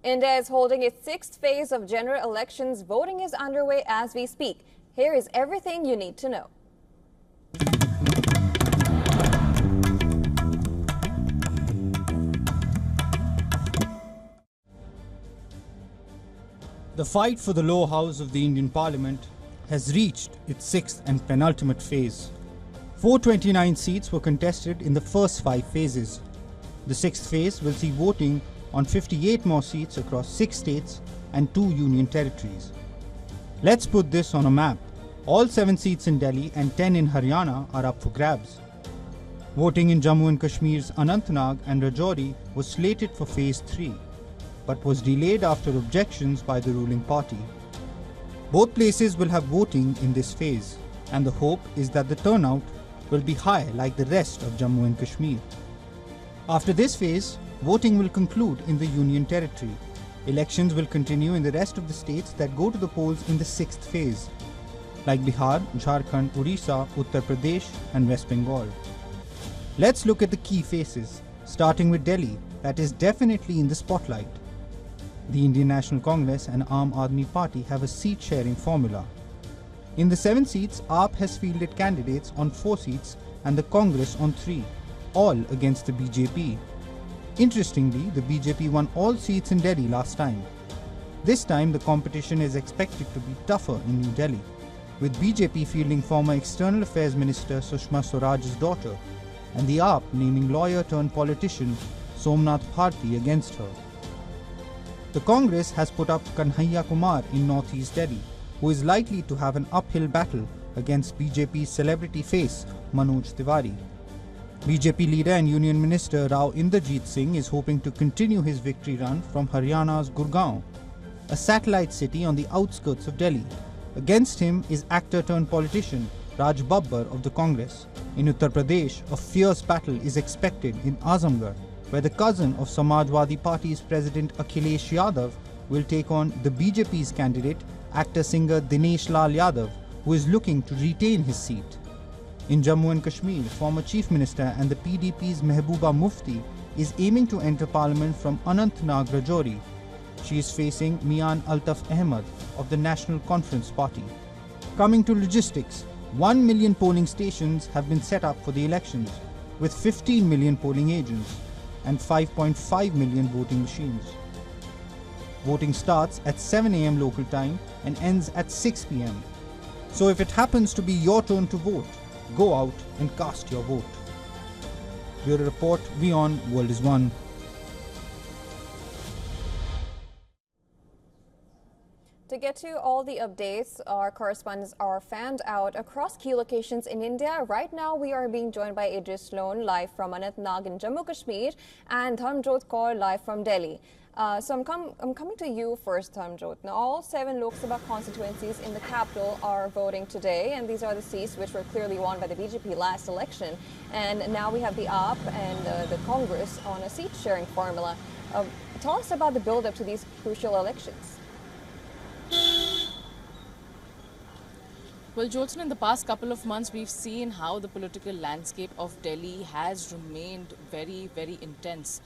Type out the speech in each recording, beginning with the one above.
India is holding its sixth phase of general elections. Voting is underway as we speak. Here is everything you need to know. The fight for the lower house of the Indian Parliament has reached its sixth and penultimate phase. 429 seats were contested in the first 5 phases. The sixth phase will see voting on 58 more seats across 6 states and 2 union territories. Let's put this on a map. All 7 seats in Delhi and 10 in Haryana are up for grabs. Voting in Jammu and Kashmir's Anantnag and Rajouri was slated for phase 3, but was delayed after objections by the ruling party. Both places will have voting in this phase, and the hope is that the turnout will be high like the rest of Jammu and Kashmir. After this phase, voting will conclude in the Union Territory. Elections will continue in the rest of the states that go to the polls in the sixth phase, like Bihar, Jharkhand, Odisha, Uttar Pradesh and West Bengal. Let's look at the key faces, starting with Delhi, that is definitely in the spotlight. The Indian National Congress and Aam Aadmi Party have a seat-sharing formula. In the 7 seats, AAP has fielded candidates on 4 seats and the Congress on 3, all against the BJP. Interestingly, the BJP won all seats in Delhi last time. This time, the competition is expected to be tougher in New Delhi, with BJP fielding former External Affairs Minister Sushma Swaraj's daughter, and the AAP naming lawyer-turned-politician Somnath Bharti against her. The Congress has put up Kanhaiya Kumar in northeast Delhi, who is likely to have an uphill battle against BJP's celebrity face Manoj Tiwari. BJP leader and Union Minister Rao Inderjeet Singh is hoping to continue his victory run from Haryana's Gurgaon, a satellite city on the outskirts of Delhi. Against him is actor-turned-politician Raj Babbar of the Congress. In Uttar Pradesh, a fierce battle is expected in Azamgarh, where the cousin of Samajwadi Party's President Akhilesh Yadav will take on the BJP's candidate, actor-singer Dinesh Lal Yadav, who is looking to retain his seat. In Jammu and Kashmir, former Chief Minister and the PDP's Mehbooba Mufti is aiming to enter Parliament from Anantnag Rajouri. She is facing Mian Altaf Ahmed of the National Conference Party. Coming to logistics, 1 million polling stations have been set up for the elections, with 15 million polling agents and 5.5 million voting machines. Voting starts at 7 AM local time and ends at 6 PM. So if it happens to be your turn to vote, go out and cast your vote. Bureau Report, WION World is One. To get to all the updates, our correspondents are fanned out across key locations in India. Right now, we are being joined by Idris Loan, live from Anantnag in Jammu Kashmir, and Dharmjot Kaur, live from Delhi. So I'm coming to you first, Dharmjot. Now, all 7 Lok Sabha constituencies in the capital are voting today, and these are the seats which were clearly won by the BJP last election. And now we have the AAP and the Congress on a seat-sharing formula. Tell us about the build-up to these crucial elections. Well, Jyotsna, in the past couple of months, we've seen how the political landscape of Delhi has remained very, very intense.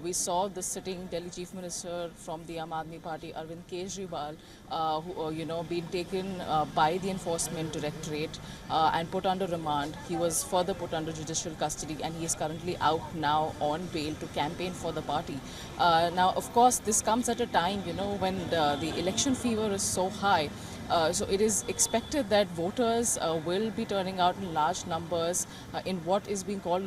We saw the sitting Delhi Chief Minister from the Aam Aadmi Party, Arvind Kejriwal, who, being taken by the Enforcement Directorate and put under remand. He was further put under judicial custody, and he is currently out now on bail to campaign for the party. Now, of course, this comes at a time, when the election fever is so high. So it is expected that voters will be turning out in large numbers in what is being called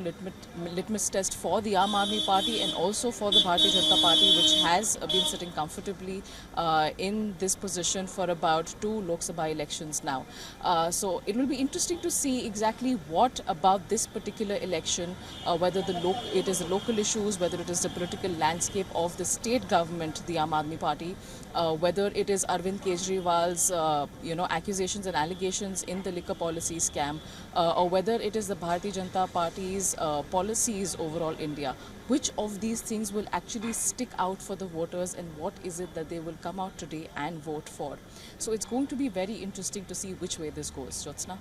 litmus test for the Aam Aadmi Party and also for the Bharatiya Janata Party, which has been sitting comfortably in this position for about 2 Lok Sabha elections now. So it will be interesting to see exactly what about this particular election, whether it is the local issues, whether it is the political landscape of the state government, the Aam Aadmi Party, whether it is Arvind Kejriwal's accusations and allegations in the liquor policy scam, or whether it is the Bharatiya Janata Party's policies overall India. Which of these things will actually stick out for the voters, and what is it that they will come out today and vote for? So it's going to be very interesting to see which way this goes. Jyotsna?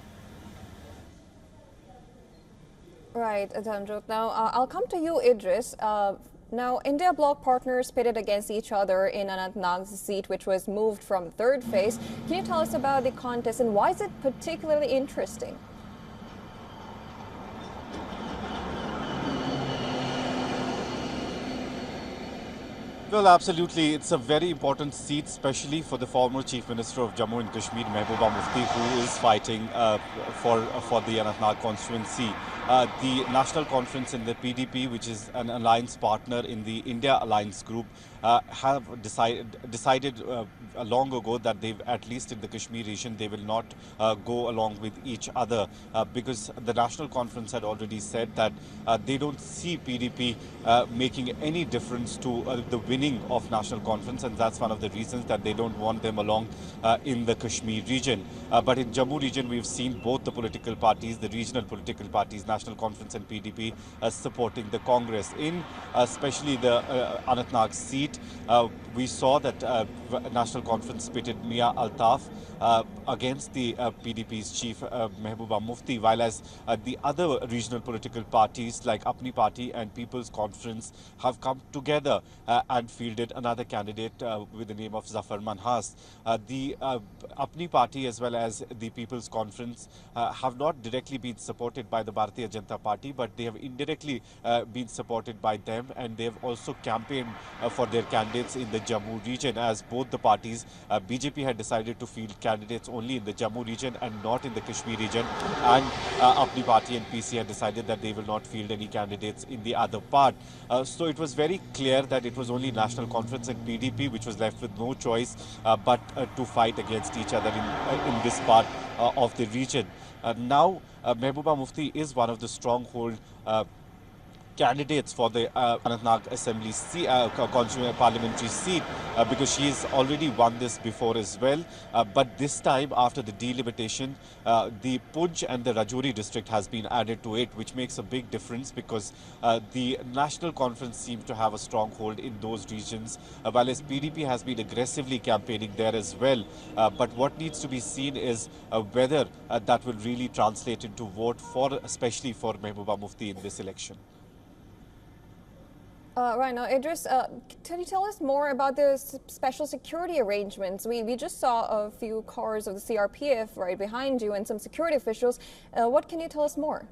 Right, Dharmjot. Now, I'll come to you, Idris. Now, India bloc partners pitted against each other in Anantnag's seat, which was moved from third phase. Can you tell us about the contest and why is it particularly interesting? Well, absolutely. It's a very important seat, especially for the former Chief Minister of Jammu and Kashmir, Mehbooba Mufti, who is fighting for the Anantnag constituency. The National Conference in the PDP, which is an alliance partner in the India Alliance Group, have decided long ago that they've, at least in the Kashmir region, they will not go along with each other because the National Conference had already said that they don't see PDP making any difference to the winning of National Conference, and that's one of the reasons that they don't want them along in the Kashmir region. But in Jammu region, we've seen both the political parties, the regional political parties, National Conference and PDP, supporting the Congress. In especially the Anantnag seat, we saw that National Conference pitted Mia Altaf against the PDP's chief Mehbooba Mufti, while as the other regional political parties like Apni Party and People's Conference have come together and fielded another candidate with the name of Zafar Manhas. The Apni Party as well as the People's Conference have not directly been supported by the Bharatiya Janata Party, but they have indirectly been supported by them, and they have also campaigned for their candidates in the Jammu region, as both the parties, BJP had decided to field candidates only in the Jammu region and not in the Kashmir region, and Apni Party and PC had decided that they will not field any candidates in the other part. So it was very clear that it was only National Conference and PDP which was left with no choice but to fight against each other in this part of the region. Now, Mehbooba Mufti is one of the stronghold candidates for the Anantnag Assembly parliamentary seat because she has already won this before as well. But this time, after the delimitation, the Poonch and the Rajouri district has been added to it, which makes a big difference because the National Conference seems to have a stronghold in those regions, while as PDP has been aggressively campaigning there as well. But what needs to be seen is whether that will really translate into vote for, especially for Mehbooba Mufti in this election. Right now, Idris, can you tell us more about the special security arrangements? We just saw a few cars of the CRPF right behind you and some security officials. What can you tell us more?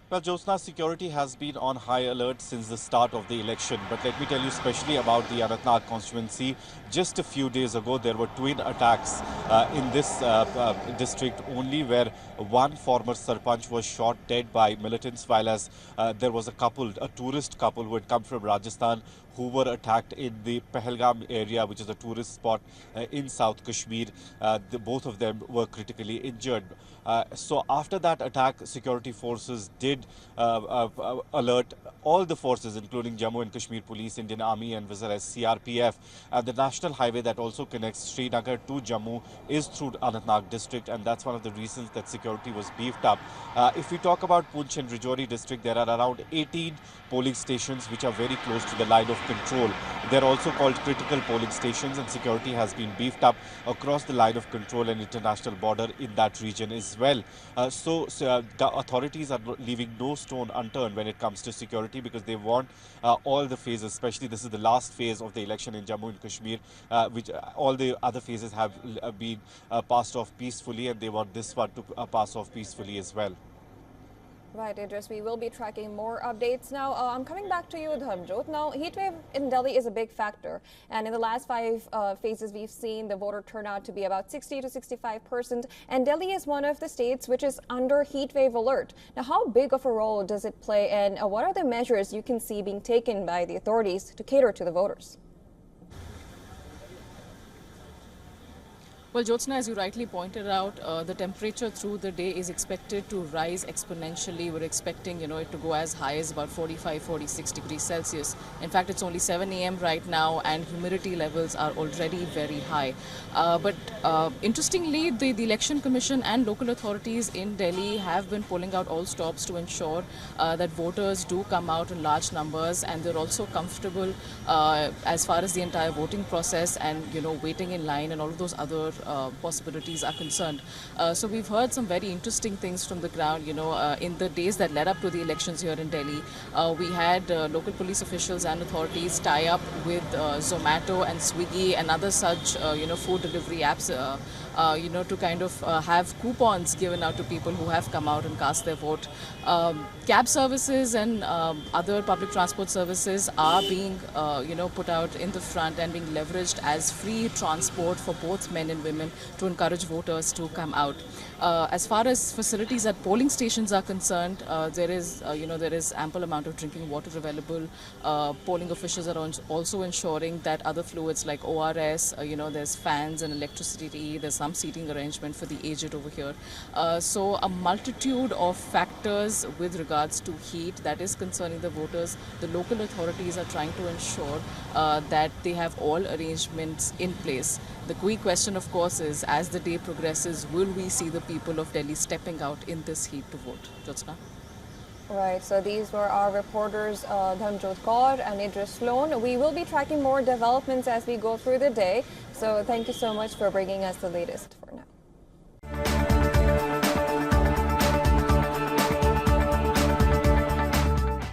Well, Jyotsna, security has been on high alert since the start of the election. But let me tell you especially about the Anantnag constituency. Just a few days ago, there were twin attacks in this district only, where one former Sarpanch was shot dead by militants, while as there was a tourist couple who had come from Rajasthan who were attacked in the Pahalgam area, which is a tourist spot in South Kashmir. Both of them were critically injured. So after that attack, security forces did alert all the forces, including Jammu and Kashmir Police, Indian Army, and as well as CRPF. And the national highway that also connects Srinagar to Jammu is through Anantnag district, and that's one of the reasons that security was beefed up. If we talk about Poonch and Rajouri district, there are around 18 polling stations which are very close to the line of control. They're also called critical polling stations, and security has been beefed up across the line of control and international border in that region as well. So the authorities are leaving no stone unturned when it comes to security, because they want all the phases, especially this is the last phase of the election in Jammu and Kashmir, which all the other phases have been passed off peacefully, and they want this one to pass off peacefully as well. Right, Idris, we will be tracking more updates. Now, I'm coming back to you, Dharmjot. Now, heatwave in Delhi is a big factor. And in the last 5 phases, we've seen the voter turnout to be about 60 to 65%. And Delhi is one of the states which is under heatwave alert. Now, how big of a role does it play, and what are the measures you can see being taken by the authorities to cater to the voters? Well, Jyotsna, as you rightly pointed out, the temperature through the day is expected to rise exponentially. We're expecting, it to go as high as about 45, 46 degrees Celsius. In fact, it's only 7 a.m. right now, and humidity levels are already very high. But interestingly, the Election Commission and local authorities in Delhi have been pulling out all stops to ensure that voters do come out in large numbers, and they're also comfortable as far as the entire voting process and, waiting in line and all of those other possibilities are concerned. So we've heard some very interesting things from the ground. In the days that led up to the elections here in Delhi, we had local police officials and authorities tie up with Zomato and Swiggy and other such, food delivery apps, to kind of have coupons given out to people who have come out and cast their vote. Cab services and other public transport services are being, put out in the front and being leveraged as free transport for both men and women to encourage voters to come out. As far as facilities at polling stations are concerned, there is ample amount of drinking water available. Polling officials are also ensuring that other fluids like ORS, there's fans and electricity, there's some seating arrangement for the aged over here. So a multitude of factors with regards to heat that is concerning the voters. The local authorities are trying to ensure that they have all arrangements in place. The key question, of course, is as the day progresses, will we see the people of Delhi stepping out in this heat to vote? Jyotsna? Right, so these were our reporters Dhanjot Kaur and Idris Sloan. We will be tracking more developments as we go through the day. So thank you so much for bringing us the latest for now.